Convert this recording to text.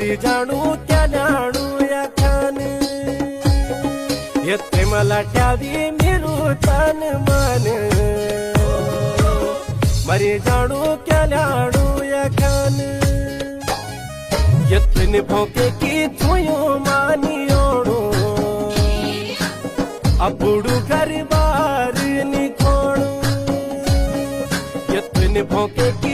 मरी जाणू क्या जाणू या खान येते मला ठ्यावी मिरू तन मन मरी जाणू क्या जाणू या खान यत्न भोके की छुयो मानियोणो अपुडू घर बार निकोणो यत्न भोके की